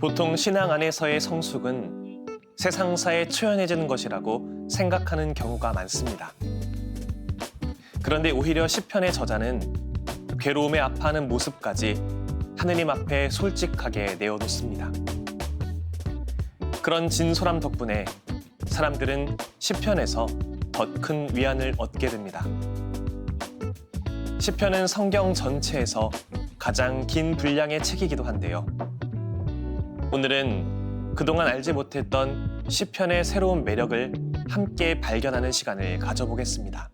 보통 신앙 안에서의 성숙은 세상사에 초연해지는 것이라고 생각하는 경우가 많습니다. 그런데 오히려 시편의 저자는 괴로움에 아파하는 모습까지 하느님 앞에 솔직하게 내어놓습니다. 그런 진솔함 덕분에 사람들은 시편에서 더 큰 위안을 얻게 됩니다. 시편은 성경 전체에서 가장 긴 분량의 책이기도 한데요. 오늘은 그동안 알지 못했던 시편의 새로운 매력을 함께 발견하는 시간을 가져보겠습니다.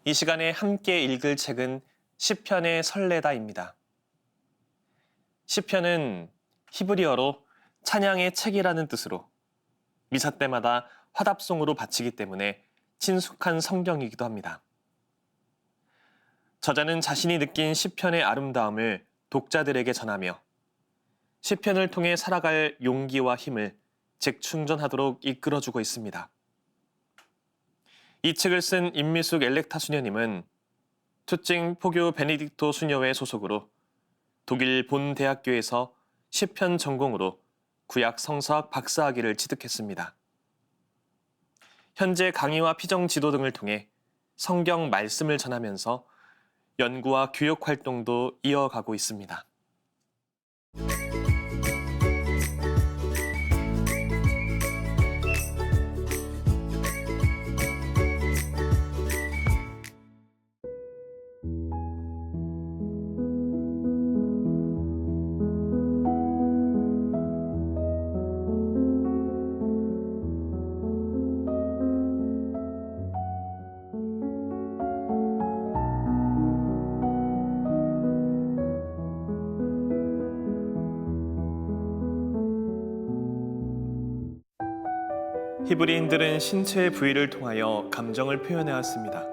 이 시간에 함께 읽을 책은 시편의 설레다입니다. 시편은 히브리어로 찬양의 책이라는 뜻으로 미사 때마다 화답송으로 바치기 때문에 친숙한 성경이기도 합니다. 저자는 자신이 느낀 시편의 아름다움을 독자들에게 전하며 시편을 통해 살아갈 용기와 힘을 재충전하도록 이끌어주고 있습니다. 이 책을 쓴 임미숙 엘렉타 수녀님은 투칭 포교 베네딕토 수녀회 소속으로 독일 본 대학교에서 시편 전공으로 구약 성서학 박사학위를 취득했습니다. 현재 강의와 피정 지도 등을 통해 성경 말씀을 전하면서 연구와 교육 활동도 이어가고 있습니다. 히브리인들은 신체의 부위를 통하여 감정을 표현해왔습니다.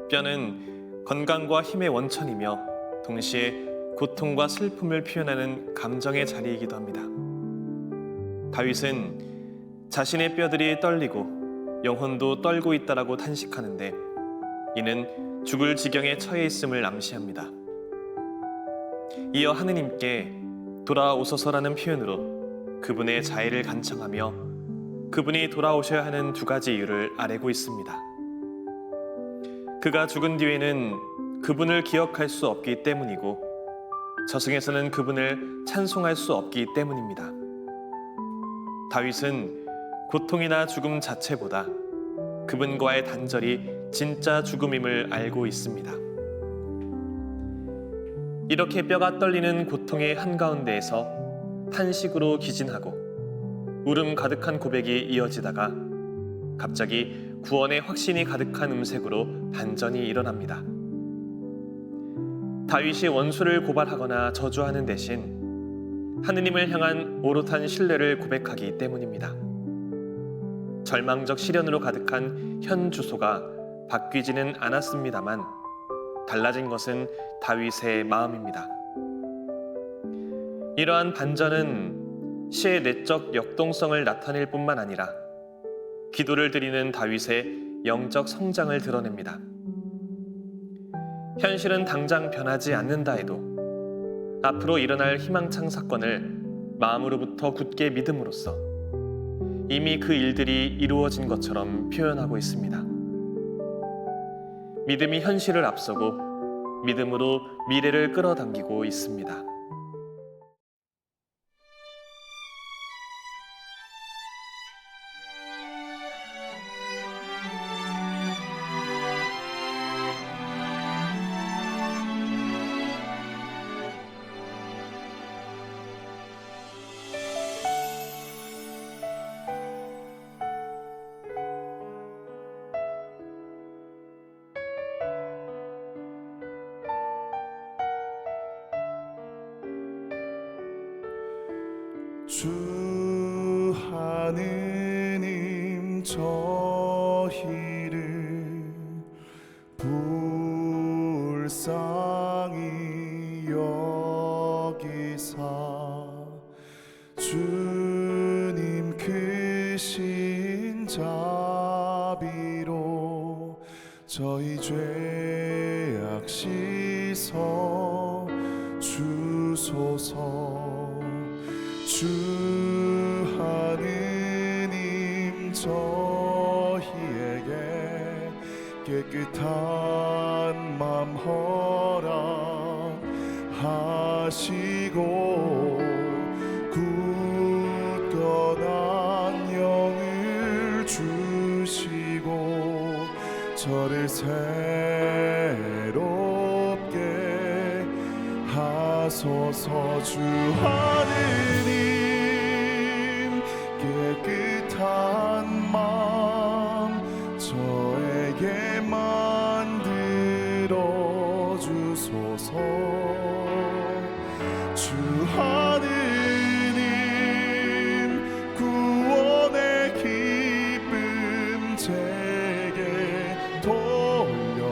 뼈는 건강과 힘의 원천이며 동시에 고통과 슬픔을 표현하는 감정의 자리이기도 합니다. 다윗은 자신의 뼈들이 떨리고 영혼도 떨고 있다라고 탄식하는데 이는 죽을 지경에 처해 있음을 암시합니다. 이어 하느님께 돌아오소서라는 표현으로 그분의 자애를 간청하며 그분이 돌아오셔야 하는 두 가지 이유를 아뢰고 있습니다. 그가 죽은 뒤에는 그분을 기억할 수 없기 때문이고 저승에서는 그분을 찬송할 수 없기 때문입니다. 다윗은 고통이나 죽음 자체보다 그분과의 단절이 진짜 죽음임을 알고 있습니다. 이렇게 뼈가 떨리는 고통의 한가운데에서 탄식으로 기진하고 울음 가득한 고백이 이어지다가 갑자기 구원의 확신이 가득한 음색으로 반전이 일어납니다. 다윗이 원수를 고발하거나 저주하는 대신 하느님을 향한 오롯한 신뢰를 고백하기 때문입니다. 절망적 시련으로 가득한 현 주소가 바뀌지는 않았습니다만 달라진 것은 다윗의 마음입니다. 이러한 반전은 시의 내적 역동성을 나타낼 뿐만 아니라 기도를 드리는 다윗의 영적 성장을 드러냅니다. 현실은 당장 변하지 않는다 해도 앞으로 일어날 희망찬 사건을 마음으로부터 굳게 믿음으로써 이미 그 일들이 이루어진 것처럼 표현하고 있습니다. 믿음이 현실을 앞서고 믿음으로 미래를 끌어당기고 있습니다. 주 하느님 저희를 불쌍히 여기사 주님 크신 저희 죄악 씻어 주소서. 주 하느님 저희에게 깨끗한 맘 허락하시고 굳건한 영을 주시고 저를 새롭게 하소서. 주 하느님 깨끗한 맘 저에게 만들어 주소서. 주 하느님 구원의 기쁨 제게 돌려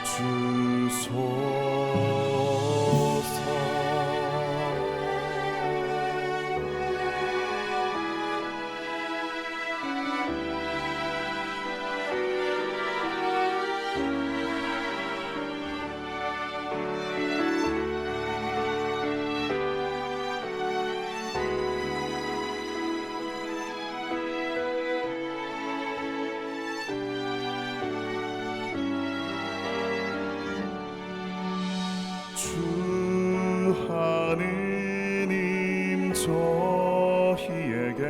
주소서. 주 하느님 저희에게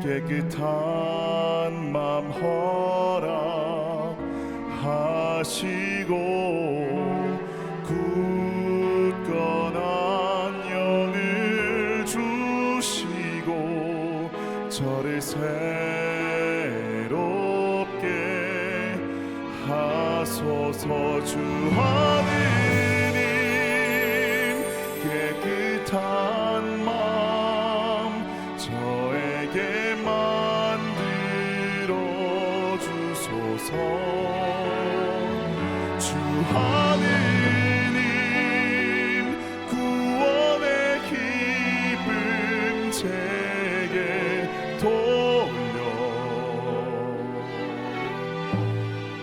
깨끗한 맘 허락하시고 굳건한 영을 주시고 저를 새롭게 하소서. 주 하느님 깨끗한 맘 저에게 만들어 주소서. 주 하느님 구원의 기쁨 제게 돌려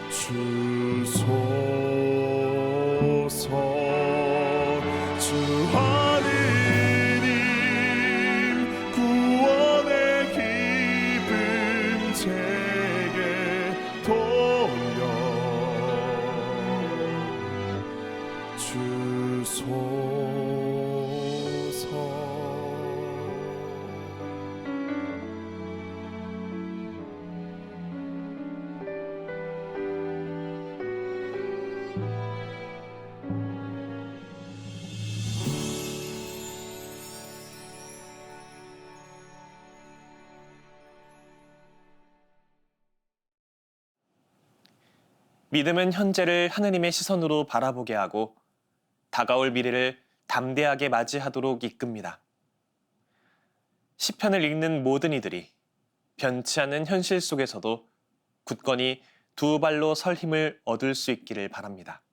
주소서. 주 하느님 구원의 기쁨 제게 돌려 주소서. 믿음은 현재를 하느님의 시선으로 바라보게 하고 다가올 미래를 담대하게 맞이하도록 이끕니다. 시편을 읽는 모든 이들이 변치 않는 현실 속에서도 굳건히 두 발로 설 힘을 얻을 수 있기를 바랍니다.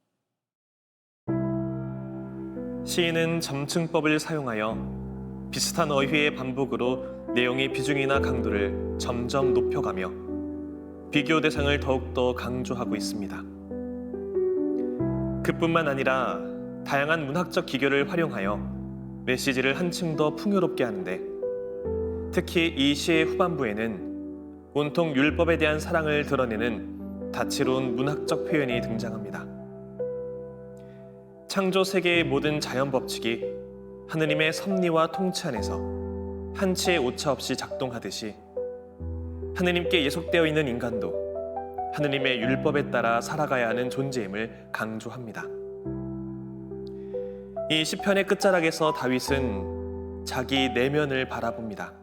시인은 점층법을 사용하여 비슷한 어휘의 반복으로 내용의 비중이나 강도를 점점 높여가며 비교 대상을 더욱더 강조하고 있습니다. 그뿐만 아니라 다양한 문학적 기교를 활용하여 메시지를 한층 더 풍요롭게 하는데, 특히 이 시의 후반부에는 온통 율법에 대한 사랑을 드러내는 다채로운 문학적 표현이 등장합니다. 창조 세계의 모든 자연 법칙이 하느님의 섭리와 통치 안에서 한치의 오차 없이 작동하듯이 하느님께 예속되어 있는 인간도 하느님의 율법에 따라 살아가야 하는 존재임을 강조합니다. 이 시편의 끝자락에서 다윗은 자기 내면을 바라봅니다.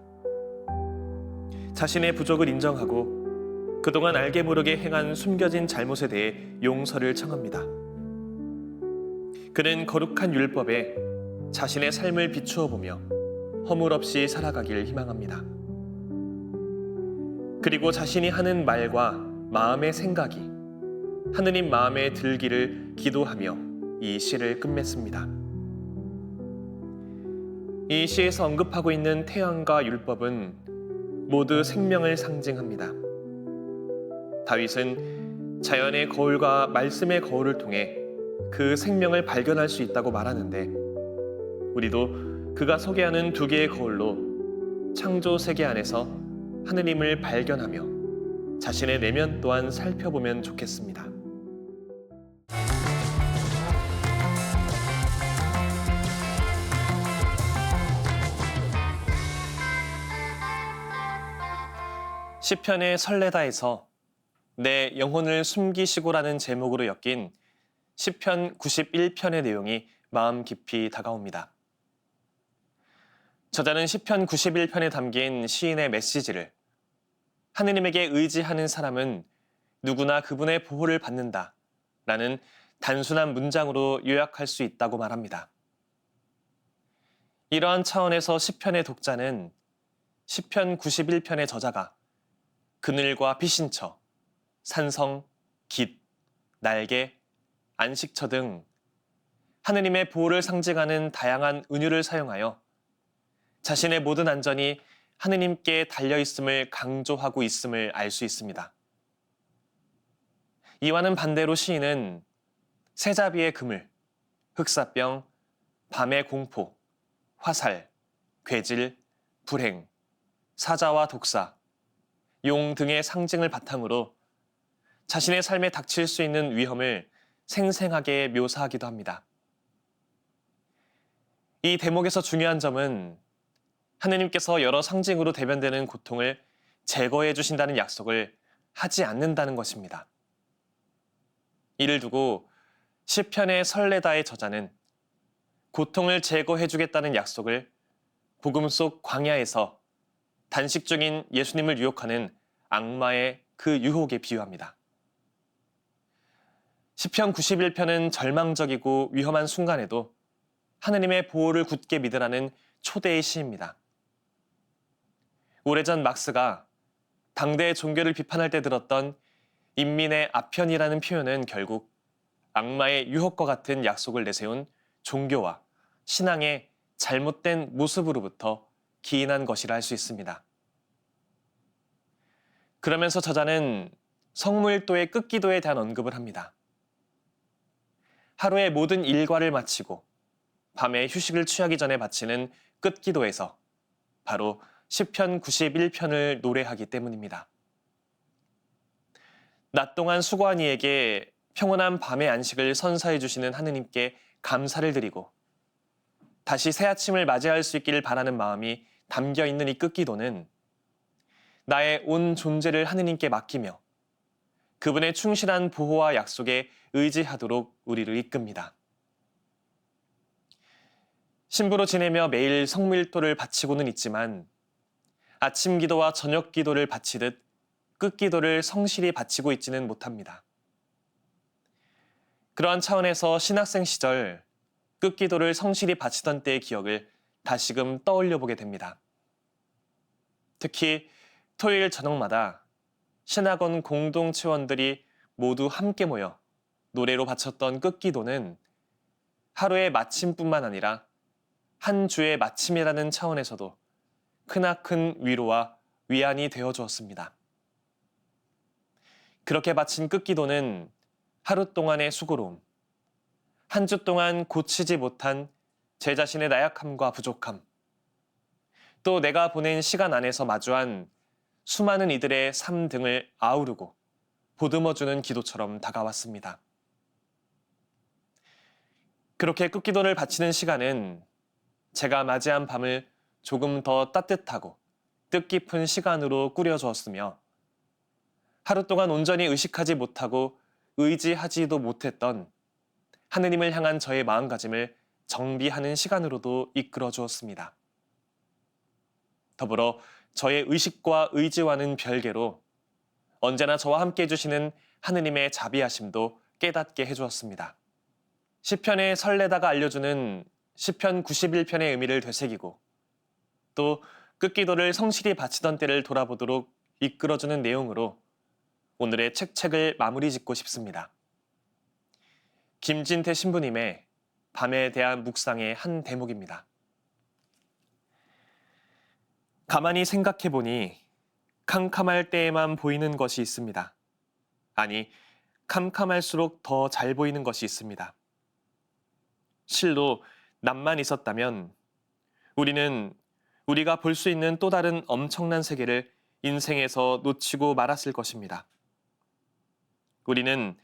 자신의 부족을 인정하고 그동안 알게 모르게 행한 숨겨진 잘못에 대해 용서를 청합니다. 그는 거룩한 율법에 자신의 삶을 비추어 보며 허물 없이 살아가길 희망합니다. 그리고 자신이 하는 말과 마음의 생각이 하느님 마음에 들기를 기도하며 이 시를 끝맺습니다. 이 시에서 언급하고 있는 태양과 율법은 모두 생명을 상징합니다. 다윗은 자연의 거울과 말씀의 거울을 통해 그 생명을 발견할 수 있다고 말하는데, 우리도 그가 소개하는 두 개의 거울로 창조 세계 안에서 하느님을 발견하며 자신의 내면 또한 살펴보면 좋겠습니다. 시편의 설레다에서 내 영혼을 숨기시고라는 제목으로 엮인 시편 91편의 내용이 마음 깊이 다가옵니다. 저자는 시편 91편에 담긴 시인의 메시지를 하느님에게 의지하는 사람은 누구나 그분의 보호를 받는다 라는 단순한 문장으로 요약할 수 있다고 말합니다. 이러한 차원에서 시편의 독자는 시편 91편의 저자가 그늘과 피신처, 산성, 깃, 날개, 안식처 등 하느님의 보호를 상징하는 다양한 은유를 사용하여 자신의 모든 안전이 하느님께 달려있음을 강조하고 있음을 알 수 있습니다. 이와는 반대로 시인은 새자비의 그물, 흑사병, 밤의 공포, 화살, 괴질, 불행, 사자와 독사, 용 등의 상징을 바탕으로 자신의 삶에 닥칠 수 있는 위험을 생생하게 묘사하기도 합니다. 이 대목에서 중요한 점은 하느님께서 여러 상징으로 대변되는 고통을 제거해 주신다는 약속을 하지 않는다는 것입니다. 이를 두고 시편의 설레다의 저자는 고통을 제거해 주겠다는 약속을 복음 속 광야에서 단식 중인 예수님을 유혹하는 악마의 그 유혹에 비유합니다. 시편 91편은 절망적이고 위험한 순간에도 하느님의 보호를 굳게 믿으라는 초대의 시입니다. 오래전 막스가 당대의 종교를 비판할 때 들었던 인민의 아편이라는 표현은 결국 악마의 유혹과 같은 약속을 내세운 종교와 신앙의 잘못된 모습으로부터 기인한 것이라 할 수 있습니다. 그러면서 저자는 성무일도의 끝기도에 대한 언급을 합니다. 하루의 모든 일과를 마치고 밤에 휴식을 취하기 전에 바치는 끝기도에서 바로 시편 91편을 노래하기 때문입니다. 낮 동안 수고한 이에게 평온한 밤의 안식을 선사해 주시는 하느님께 감사를 드리고 다시 새 아침을 맞이할 수 있기를 바라는 마음이 담겨 있는 이 끝기도는 나의 온 존재를 하느님께 맡기며 그분의 충실한 보호와 약속에 의지하도록 우리를 이끕니다. 신부로 지내며 매일 성밀도를 바치고는 있지만 아침 기도와 저녁 기도를 바치듯 끝기도를 성실히 바치고 있지는 못합니다. 그러한 차원에서 신학생 시절 끝기도를 성실히 바치던 때의 기억을 다시금 떠올려 보게 됩니다. 특히 토요일 저녁마다 신학원 공동체원들이 모두 함께 모여 노래로 바쳤던 끝기도는 하루의 마침뿐만 아니라 한 주의 마침이라는 차원에서도 크나큰 위로와 위안이 되어 주었습니다. 그렇게 바친 끝기도는 하루 동안의 수고로움, 한 주 동안 고치지 못한 제 자신의 나약함과 부족함, 또 내가 보낸 시간 안에서 마주한 수많은 이들의 삶 등을 아우르고 보듬어주는 기도처럼 다가왔습니다. 그렇게 끝기도를 바치는 시간은 제가 맞이한 밤을 조금 더 따뜻하고 뜻깊은 시간으로 꾸려주었으며 하루 동안 온전히 의식하지 못하고 의지하지도 못했던 하느님을 향한 저의 마음가짐을 정비하는 시간으로도 이끌어 주었습니다. 더불어 저의 의식과 의지와는 별개로 언제나 저와 함께 해주시는 하느님의 자비하심도 깨닫게 해주었습니다. 시편의 설레다가 알려주는 시편 91편의 의미를 되새기고 또 끝기도를 성실히 바치던 때를 돌아보도록 이끌어주는 내용으로 오늘의 책을 마무리 짓고 싶습니다. 김진태 신부님의 밤에 대한 묵상의 한 대목입니다. 가만히 생각해보니 캄캄할 때에만 보이는 것이 있습니다. 아니, 캄캄할수록 더 잘 보이는 것이 있습니다. 실로 낫만 있었다면 우리는 우리가 볼 수 있는 또 다른 엄청난 세계를 인생에서 놓치고 말았을 것입니다. 우리는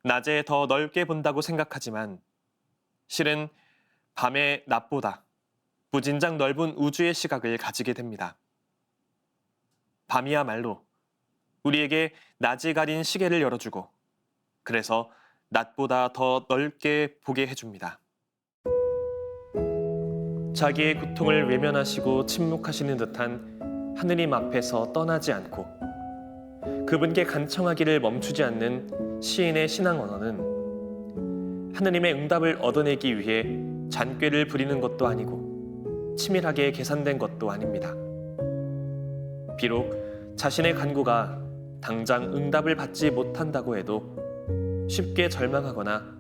낮에 더 넓게 본다고 생각하지만 실은 밤의 낮보다 무진장 넓은 우주의 시각을 가지게 됩니다. 밤이야말로 우리에게 낮이 가린 시계를 열어주고 그래서 낮보다 더 넓게 보게 해줍니다. 자기의 고통을 외면하시고 침묵하시는 듯한 하느님 앞에서 떠나지 않고 그분께 간청하기를 멈추지 않는 시인의 신앙 언어는 하느님의 응답을 얻어내기 위해 잔꾀를 부리는 것도 아니고 치밀하게 계산된 것도 아닙니다. 비록 자신의 간구가 당장 응답을 받지 못한다고 해도 쉽게 절망하거나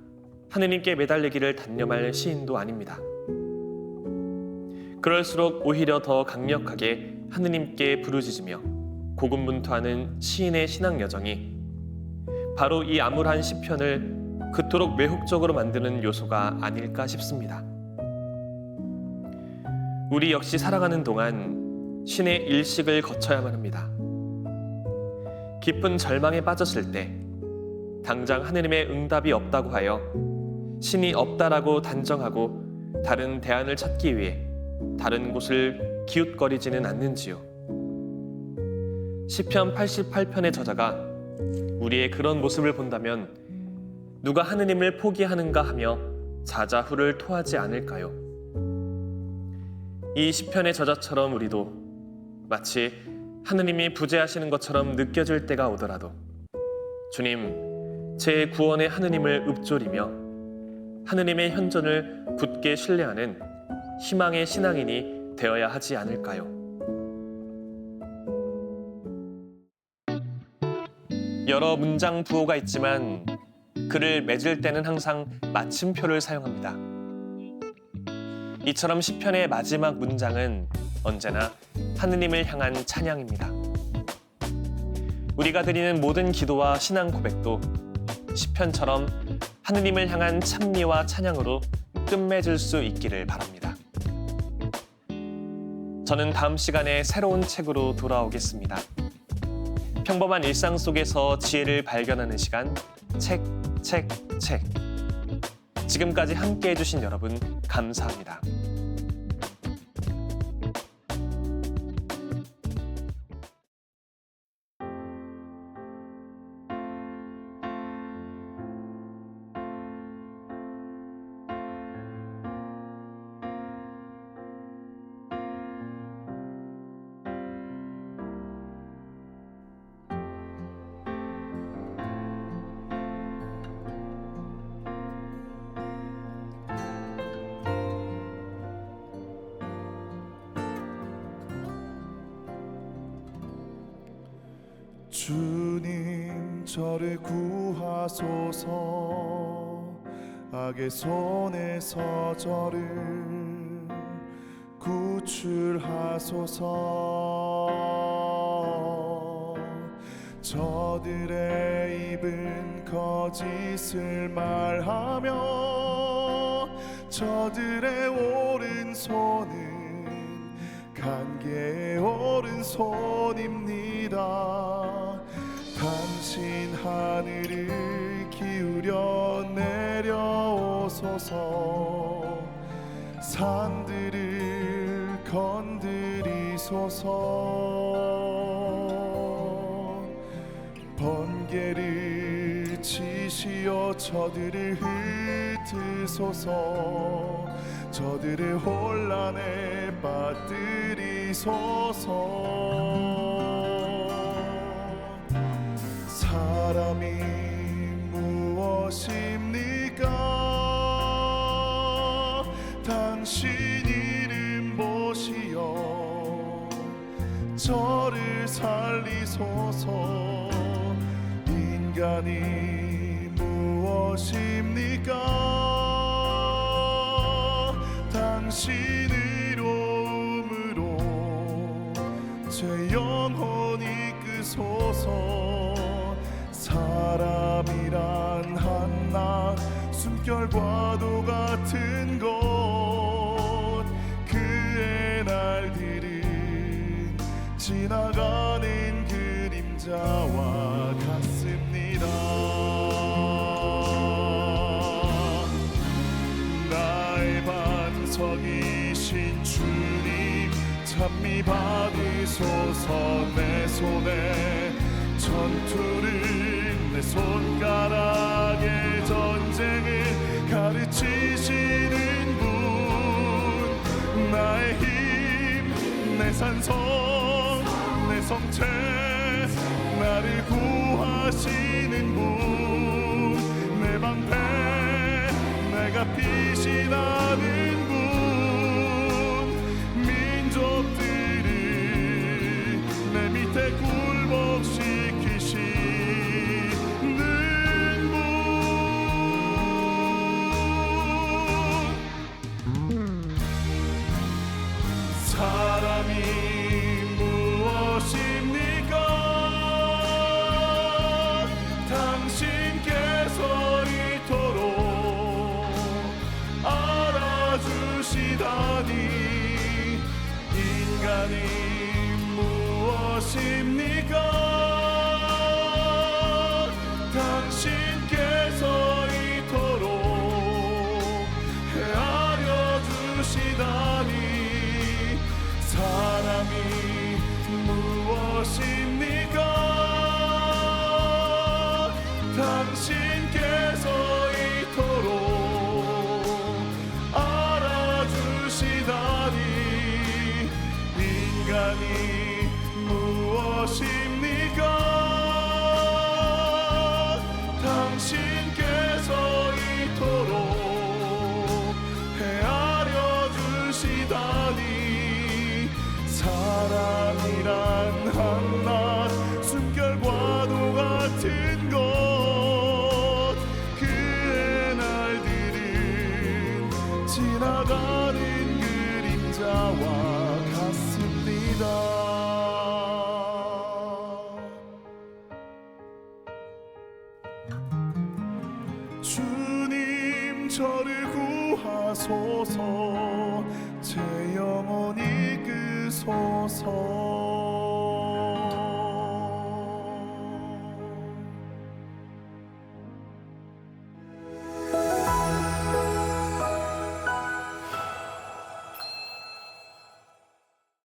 하느님께 매달리기를 단념할 시인도 아닙니다. 그럴수록 오히려 더 강력하게 하느님께 부르짖으며 고군분투하는 시인의 신앙 여정이 바로 이 암울한 시편을 그토록 매혹적으로 만드는 요소가 아닐까 싶습니다. 우리 역시 살아가는 동안 신의 일식을 거쳐야만 합니다. 깊은 절망에 빠졌을 때 당장 하느님의 응답이 없다고 하여 신이 없다라고 단정하고 다른 대안을 찾기 위해 다른 곳을 기웃거리지는 않는지요. 시편 88편의 저자가 우리의 그런 모습을 본다면 누가 하느님을 포기하는가 하며 자자후를 토하지 않을까요? 이 시편의 저자처럼 우리도 마치 하느님이 부재하시는 것처럼 느껴질 때가 오더라도 주님, 제 구원의 하느님을 읊조리며 하느님의 현존을 굳게 신뢰하는 희망의 신앙인이 되어야 하지 않을까요? 여러 문장 부호가 있지만 글을 맺을 때는 항상 마침표를 사용합니다. 이처럼 시편의 마지막 문장은 언제나 하느님을 향한 찬양입니다. 우리가 드리는 모든 기도와 신앙 고백도 시편처럼 하느님을 향한 찬미와 찬양으로 끝맺을 수 있기를 바랍니다. 저는 다음 시간에 새로운 책으로 돌아오겠습니다. 평범한 일상 속에서 지혜를 발견하는 시간, 책. 지금까지 함께 해주신 여러분 감사합니다. 주님 저를 구하소서 악의 손에서 저를 구출하소서 저들의 입은 거짓을 말하며 저들의 오른손은 간계의 오른손입니다. 당신 하늘을 기울여 내려오소서 산들을 건드리소서 번개를 치시어 저들을 흩으소서 저들을 혼란에 빠뜨리소서 사람이 무엇입니까 당신 이름 보시어 저를 살리소서 인간이 무엇입니까 당신 의로움으로 제 영혼 이끄소서 숨결과도 같은 것 그의 날들은 지나가는 그림자와 같습니다. 나의 반석이신 주님 찬미 받으소서. 내 손에 전투를 내 손가락에 전쟁을 가르치시는 분 나의 힘 내 산성 내 성체 나를 구하시는 분 내 방패 내가 피신하는 분 민족들을 내 밑에 굴복시키시는 분 사람이 무엇입니까? 당신께서 이토록 알아주시다니 인간이 무엇입니까? 당신께서 이토록 헤아려 주시다니 사람이 무엇입니까? 당신께서 이토록 알아주시다니 인간이 무엇입니까? 당신께서 이토록 헤아려 주시다니 사랑이란 한낱 숨결과도 같은 것 그의 날들은 지나가는 그림자와 같습니다. 주님 저를 구하소서 제 영혼 이끄소서